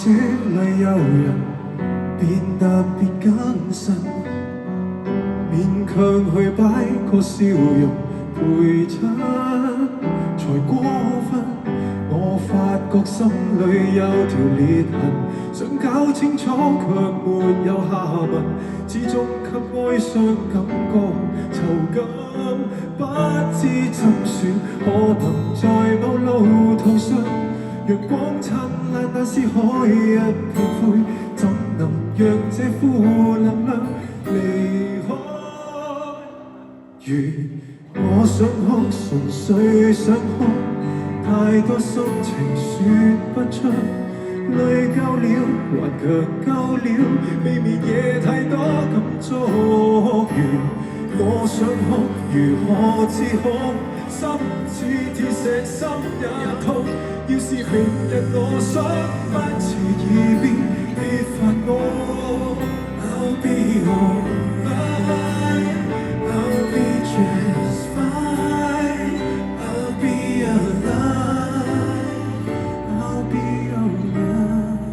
這裏有人變特別謹慎，勉強去擺個笑容陪襯，才過分。我發覺心裏有條裂痕，想搞清楚卻沒有下文，始終給哀傷感覺囚禁，不知怎算，可能在某路途上，陽光燦爛，但是海一片灰，怎能讓這負能量離開？如我想哭，純粹想哭，太多心情說不出，淚夠了，頑強夠了，未免也太多感觸。如我想哭，如何自控？心似鐵石，心也痛。要是明日我想翻遲已變，別煩我。I'll be alright, I'll be just fine, I'll be alive, I'll be alright.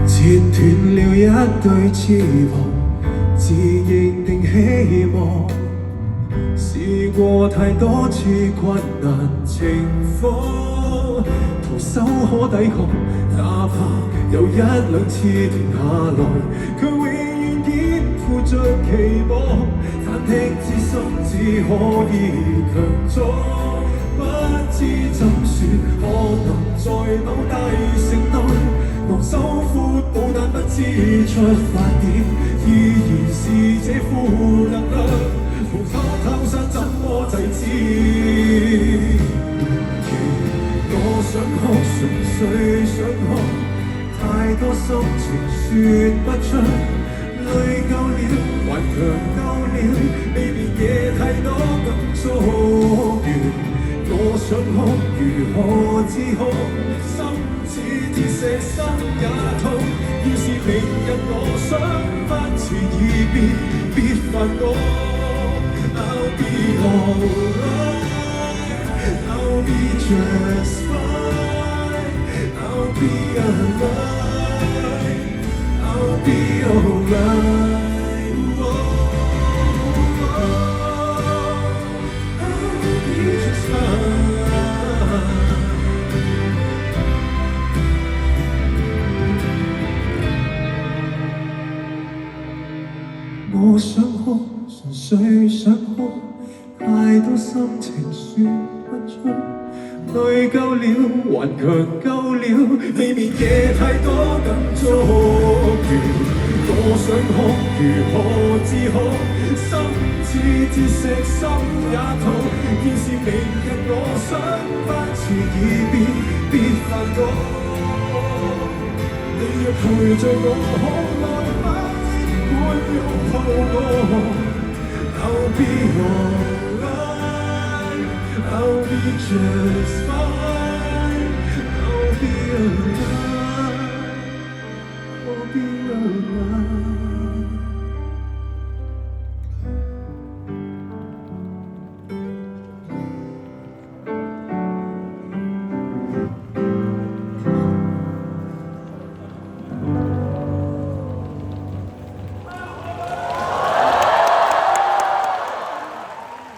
切斷了一對翅膀，自認定希望，試過太多次困難情況，徒手可抵抗，哪怕有一兩次停下來，卻永遠肩負着期望，忐忑之心只可以強壯，不知怎說，可能在某大城內昂首闊步，但不知出發點依然是這負能量，無法偷生怎麼制止？我想哭，純粹想哭，太多心情說不出，淚夠了，頑強夠了，未免也太多感觸。我想哭，如何自控？心似鐵石，心也痛。要是明日我想翻遲已變，別煩我。I'll be alright, I'll be just fine, I'll be alive, I'll be alright.我想哭，純粹想哭，太多心情說不出，淚夠了，頑強夠了，未免也太多感觸。我想哭，如何自控？心似鐵石，心也痛。要是明日我想翻遲已變，別煩我。你若陪着我，可愛嗎？擁抱我 I'll be alright, I'll be just